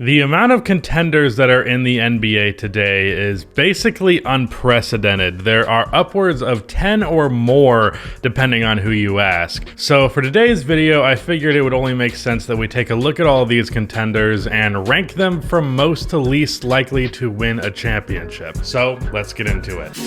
The amount of contenders that are in the NBA today is basically unprecedented. There are upwards of 10 or more depending on who you ask. So for today's video, I figured it would only make sense that we take a look at all of these contenders and rank them from most to least likely to win a championship. So let's get into it.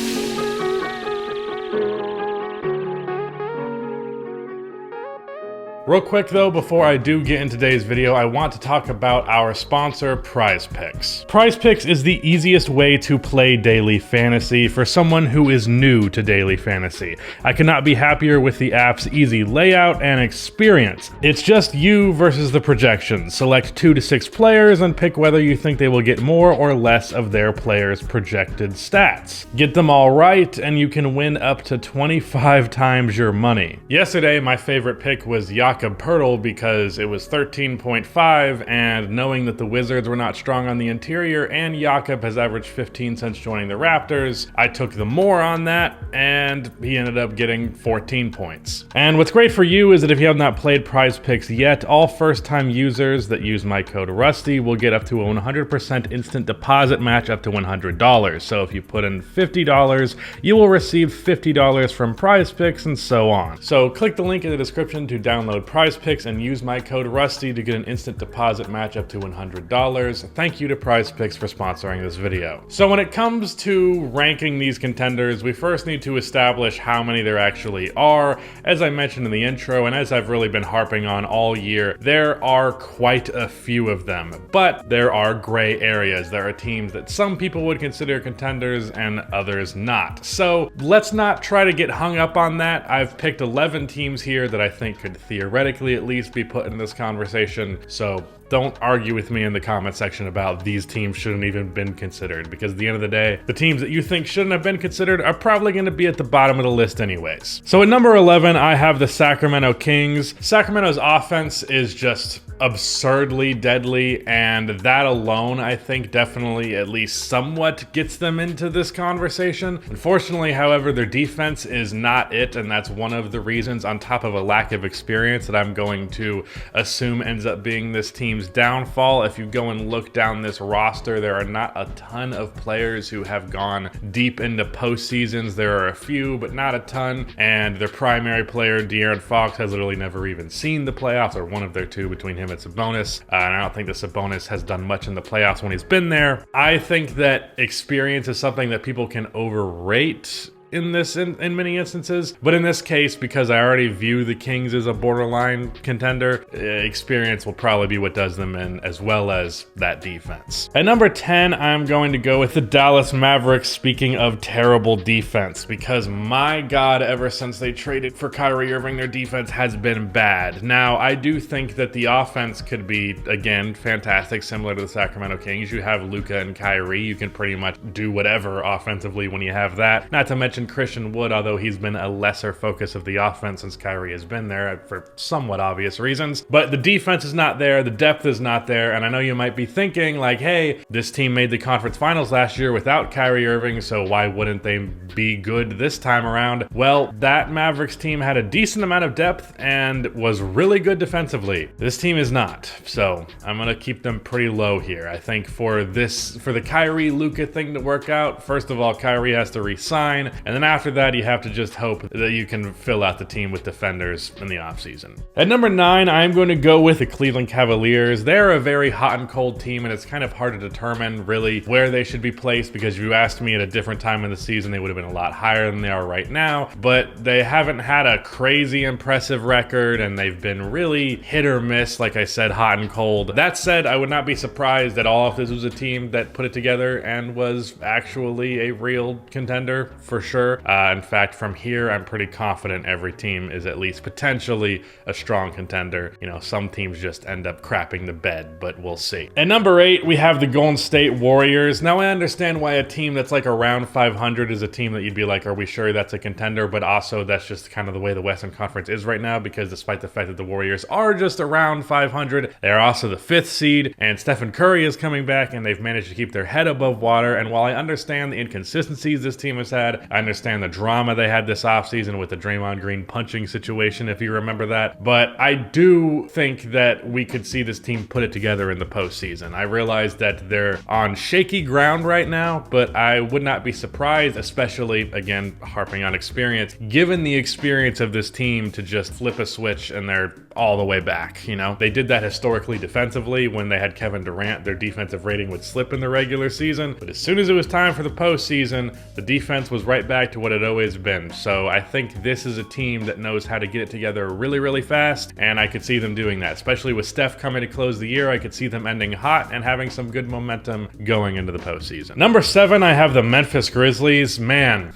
Real quick though, before I do get into today's video, I want to talk about our sponsor, PrizePicks. PrizePicks is the easiest way to play daily fantasy for someone who is new to daily fantasy. I could not be happier with the app's easy layout and experience. It's just you versus the projections. Select 2 to 6 players and pick whether you think they will get more or less of their players' projected stats. Get them all right and you can win up to 25 times your money. Yesterday, my favorite pick was Jakob Poeltl because it was 13.5, and knowing that the Wizards were not strong on the interior and Jakob has averaged 15 since joining the Raptors, I took the more on that and he ended up getting 14 points. And what's great for you is that if you have not played PrizePicks yet, all first-time users that use my code RUSTY will get up to a 100% instant deposit match up to $100. So if you put in $50, you will receive $50 from PrizePicks and so on. So click the link in the description to download PrizePicks and use my code RUSTY to get an instant deposit match up to $100. Thank you to PrizePicks for sponsoring this video. So when it comes to ranking these contenders, we first need to establish how many there actually are. As I mentioned in the intro, and as I've really been harping on all year, there are quite a few of them, but there are gray areas. There are teams that some people would consider contenders and others not. So let's not try to get hung up on that. I've picked 11 teams here that I think could theoretically at least be put in this conversation, so don't argue with me in the comment section about these teams shouldn't even been considered, because at the end of the day, the teams that you think shouldn't have been considered are probably going to be at the bottom of the list anyways. So at number 11, I have the Sacramento Kings. Sacramento's offense is just absurdly deadly, and that alone I think definitely at least somewhat gets them into this conversation. Unfortunately, however, their defense is not it, and that's one of the reasons, on top of a lack of experience, that I'm going to assume ends up being this team's downfall. If you go and look down this roster, there are not a ton of players who have gone deep into postseasons. There are a few, but not a ton, and their primary player, De'Aaron Fox, has literally never even seen the playoffs, or one of their two between him and Sabonis, and I don't think that Sabonis has done much in the playoffs when he's been there. I think that experience is something that people can overrate in many instances, but in this case, because I already view the Kings as a borderline contender, experience will probably be what does them in, as well as that defense. At number 10, I'm going to go with the Dallas Mavericks, speaking of terrible defense, because my God, ever since they traded for Kyrie Irving, their defense has been bad. Now, I do think that the offense could be, again, fantastic, similar to the Sacramento Kings. You have Luka and Kyrie, you can pretty much do whatever offensively when you have that. Not to mention Christian Wood, although he's been a lesser focus of the offense since Kyrie has been there for somewhat obvious reasons. But the defense is not there, the depth is not there, and I know you might be thinking like, hey, this team made the conference finals last year without Kyrie Irving, so why wouldn't they be good this time around? Well, that Mavericks team had a decent amount of depth and was really good defensively. This team is not, so I'm gonna keep them pretty low here. I think for the Kyrie Luka thing to work out, first of all, Kyrie has to re-sign, and then after that, you have to just hope that you can fill out the team with defenders in the offseason. At number 9, I'm going to go with the Cleveland Cavaliers. They're a very hot and cold team, and it's kind of hard to determine really where they should be placed, because if you asked me at a different time in the season, they would have been a lot higher than they are right now, but they haven't had a crazy impressive record, and they've been really hit or miss, like I said, hot and cold. That said, I would not be surprised at all if this was a team that put it together and was actually a real contender for sure. In fact, from here, I'm pretty confident every team is at least potentially a strong contender. You know, some teams just end up crapping the bed, but we'll see. At number 8, we have the Golden State Warriors. Now, I understand why a team that's like around 500 is a team that you'd be like, are we sure that's a contender? But also, that's just kind of the way the Western Conference is right now, because despite the fact that the Warriors are just around 500, they're also the 5th seed, and Stephen Curry is coming back, and they've managed to keep their head above water. And while I understand the inconsistencies this team has had, I understand the drama they had this offseason with the Draymond Green punching situation, if you remember that. But I do think that we could see this team put it together in the postseason. I realize that they're on shaky ground right now, but I would not be surprised, especially, again, harping on experience, given the experience of this team to just flip a switch and they're all the way back. You know, they did that historically defensively when they had Kevin Durant. Their defensive rating would slip in the regular season, but as soon as it was time for the postseason, the defense was right back to what it always been. So I think this is a team that knows how to get it together really, really fast, and I could see them doing that, especially with Steph coming to close the year. I could see them ending hot and having some good momentum going into the postseason. Number 7, I have the Memphis Grizzlies. Man,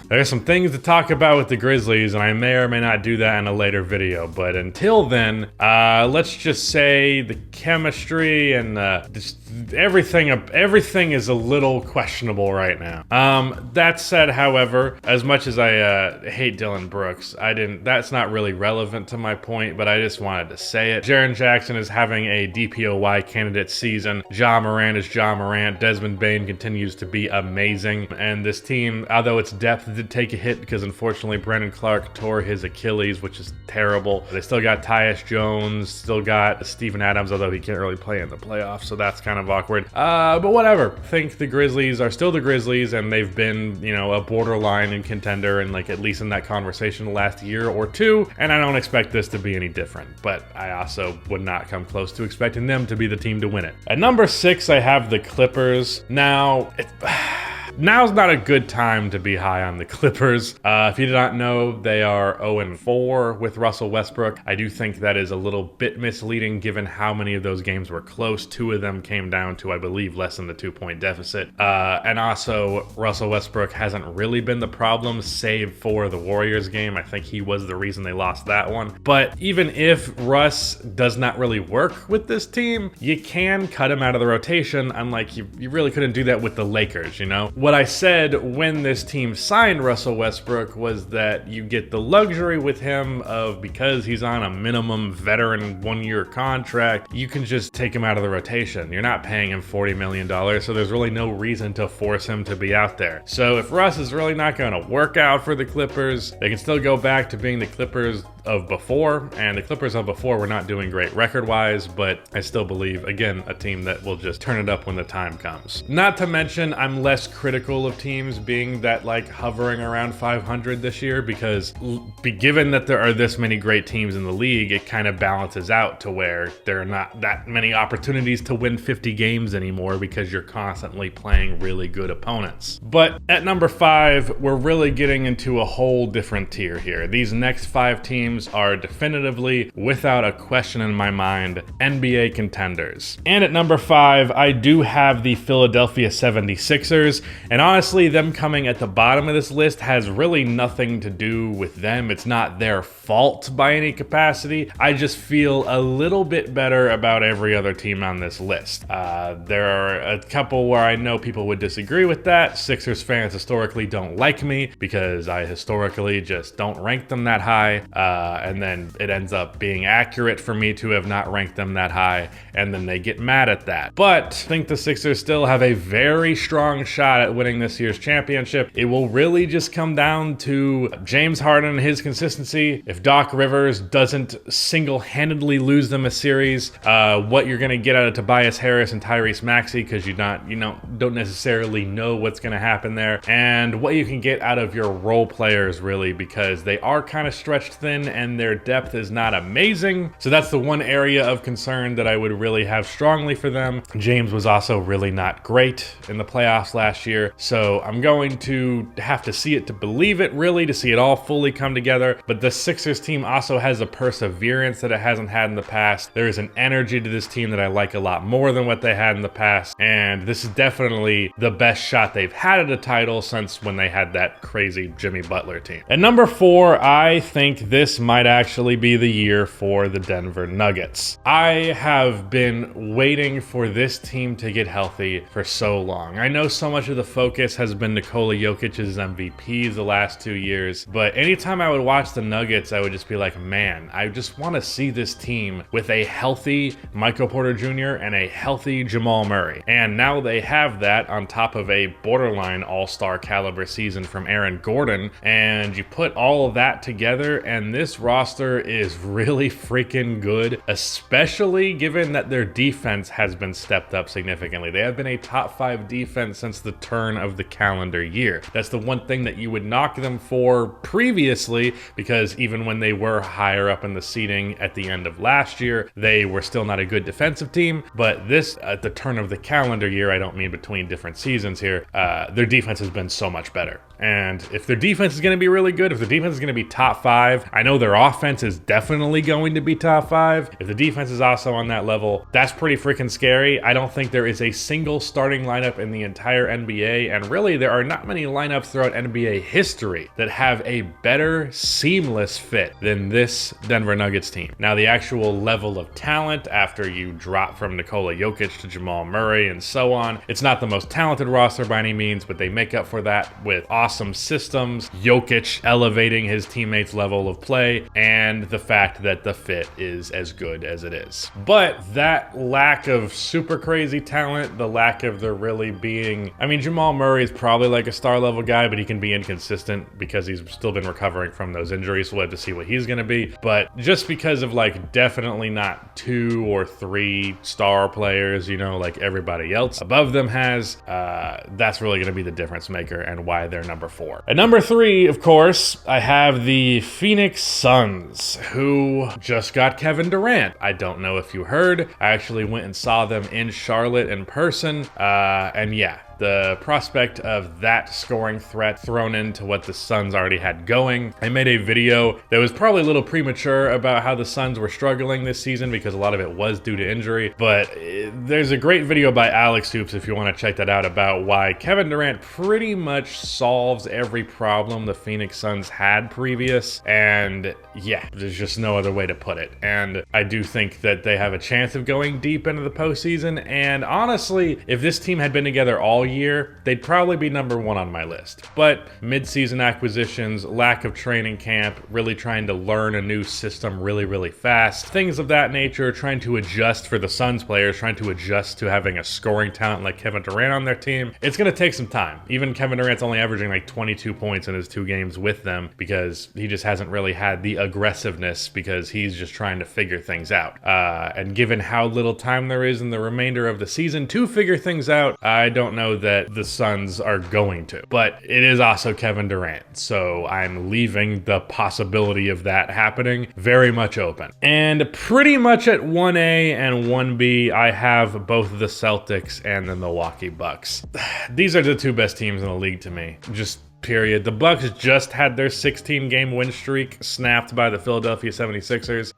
there's some things to talk about with the Grizzlies, and I may or may not do that in a later video, but until then, let's just say the chemistry and just everything is a little questionable right now. That said, however, as much as I hate Dylan Brooks, that's not really relevant to my point, but I just wanted to say it. Jaren Jackson is having a DPOY candidate season. Ja Morant is Ja Morant. Desmond Bane continues to be amazing. And this team, although its depth did take a hit because unfortunately Brandon Clark tore his Achilles, which is terrible. They still got Tyus Jones, still got Steven Adams, although he can't really play in the playoffs, so that's kind of awkward. But whatever. I think the Grizzlies are still the Grizzlies, and they've been, you know, a borderline and contender, and like at least in that conversation the last year or two, and I don't expect this to be any different, but I also would not come close to expecting them to be the team to win it. At number 6, I have the Clippers. Now's not a good time to be high on the Clippers. If you did not know, they are 0-4 with Russell Westbrook. I do think that is a little bit misleading given how many of those games were close. 2 of them came down to, I believe, less than the 2-point deficit. And also, Russell Westbrook hasn't really been the problem, save for the Warriors game. I think he was the reason they lost that one. But even if Russ does not really work with this team, you can cut him out of the rotation, unlike you really couldn't do that with the Lakers, you know? What I said when this team signed Russell Westbrook was that you get the luxury with him of, because he's on a minimum veteran 1-year contract, you can just take him out of the rotation. You're not paying him $40 million, so there's really no reason to force him to be out there. So if Russ is really not going to work out for the Clippers, they can still go back to being the Clippers of before, and the Clippers of before were not doing great record-wise, but I still believe, again, a team that will just turn it up when the time comes. Not to mention, I'm less critical of teams being that, like, hovering around 500 this year, because given that there are this many great teams in the league, it kind of balances out to where there are not that many opportunities to win 50 games anymore because you're constantly playing really good opponents. But at number 5, we're really getting into a whole different tier here. These next 5 teams are definitively, without a question in my mind, NBA contenders. And at number 5, I do have the Philadelphia 76ers, and honestly, them coming at the bottom of this list has really nothing to do with them. It's not their fault by any capacity. I just feel a little bit better about every other team on this list. There are a couple where I know people would disagree with that. Sixers fans historically don't like me because I historically just don't rank them that high. And then it ends up being accurate for me to have not ranked them that high, and then they get mad at that. But I think the Sixers still have a very strong shot at winning this year's championship. It will really just come down to James Harden and his consistency. If Doc Rivers doesn't single-handedly lose them a series, what you're going to get out of Tobias Harris and Tyrese Maxey, because you don't necessarily know what's going to happen there, and what you can get out of your role players, really, because they are kind of stretched thin and their depth is not amazing. So that's the one area of concern that I would really have strongly for them. James was also really not great in the playoffs last year, so I'm going to have to see it to believe it, really, to see it all fully come together. But the Sixers team also has a perseverance that it hasn't had in the past. There is an energy to this team that I like a lot more than what they had in the past, and this is definitely the best shot they've had at a title since when they had that crazy Jimmy Butler team. At number 4, I think this might actually be the year for the Denver Nuggets. I have been waiting for this team to get healthy for so long. I know so much of the focus has been Nikola Jokic's MVPs the last 2 years, but anytime I would watch the Nuggets, I would just be like, man, I just want to see this team with a healthy Michael Porter Jr. and a healthy Jamal Murray. And now they have that on top of a borderline all-star caliber season from Aaron Gordon, and you put all of that together, and this roster is really freaking good, especially given that their defense has been stepped up significantly. They have been a top 5 defense since the turn of the calendar year. That's the one thing that you would knock them for previously, because even when they were higher up in the seeding at the end of last year, they were still not a good defensive team. But this, at the turn of the calendar year, I don't mean between different seasons here, their defense has been so much better. And if their defense is going to be really good, if the defense is going to be top 5, I know their offense is definitely going to be top 5. If the defense is also on that level, that's pretty freaking scary. I don't think there is a single starting lineup in the entire NBA, and really there are not many lineups throughout NBA history that have a better seamless fit than this Denver Nuggets team. Now, the actual level of talent after you drop from Nikola Jokic to Jamal Murray and so on, it's not the most talented roster by any means, but they make up for that with awesome systems, Jokic elevating his teammates' level of play, and the fact that the fit is as good as it is. But that lack of super crazy talent, the lack of there really being, I mean, Jamal Murray is probably like a star level guy, but he can be inconsistent because he's still been recovering from those injuries. So we'll have to see what he's going to be. But just because of like definitely not 2 or 3 star players, you know, like everybody else above them has, that's really going to be the difference maker and why they're number 4. At number 3, of course, I have the Phoenix Suns, who just got Kevin Durant. I don't know if you heard. I actually went and saw them in Charlotte in person, and yeah, the prospect of that scoring threat thrown into what the Suns already had going. I made a video that was probably a little premature about how the Suns were struggling this season because a lot of it was due to injury, but there's a great video by Alex Hoops if you want to check that out about why Kevin Durant pretty much solves every problem the Phoenix Suns had previous, and yeah, there's just no other way to put it. And I do think that they have a chance of going deep into the postseason, and honestly, if this team had been together all year, they'd probably be number 1 on my list. But mid-season acquisitions, lack of training camp, really trying to learn a new system really fast, things of that nature, trying to adjust for the Suns players, trying to adjust to having a scoring talent like Kevin Durant on their team. It's going to take some time. Even Kevin Durant's only averaging like 22 points in his 2 games with them because he just hasn't really had the aggressiveness because he's just trying to figure things out. And given how little time there is in the remainder of the season to figure things out, I don't know that the Suns are going to. But it is also Kevin Durant, so I'm leaving the possibility of that happening very much open. And pretty much at 1A and 1B, I have both the Celtics and the Milwaukee Bucks. These are the 2 best teams in the league to me. Just period. The Bucks just had their 16-game win streak snapped by the Philadelphia 76ers,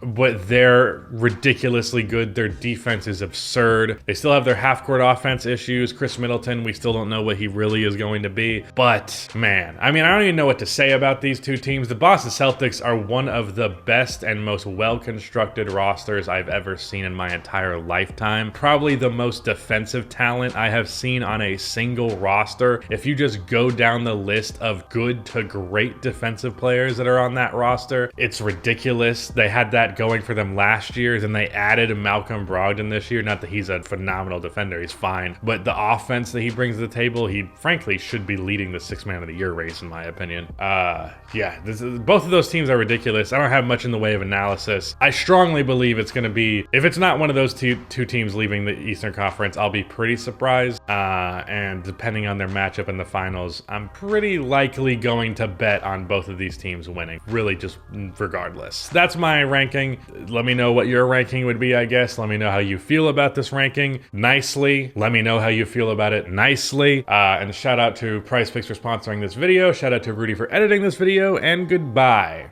but they're ridiculously good. Their defense is absurd. They still have their half-court offense issues. Chris Middleton, we still don't know what he really is going to be, but man, I mean, I don't even know what to say about these 2 teams. The Boston Celtics are one of the best and most well-constructed rosters I've ever seen in my entire lifetime. Probably the most defensive talent I have seen on a single roster. If you just go down the list of good to great defensive players that are on that roster, it's ridiculous. They had that going for them last year, then they added Malcolm Brogdon this year. Not that he's a phenomenal defender, he's fine, but the offense that he brings to the table, he frankly should be leading the 6th Man of the Year race in my opinion. Both of those teams are ridiculous. I don't have much in the way of analysis. I strongly believe it's going to be, if it's not one of those two teams leaving the Eastern Conference, I'll be pretty surprised, and depending on their matchup in the finals, I'm pretty likely going to bet on both of these teams winning, really just regardless. That's my ranking. Let me know what your ranking would be, I guess. Let me know how you feel about this ranking nicely. Let me know how you feel about it nicely. And shout out to Prize Picks for sponsoring this video. Shout out to Rudy for editing this video, and goodbye.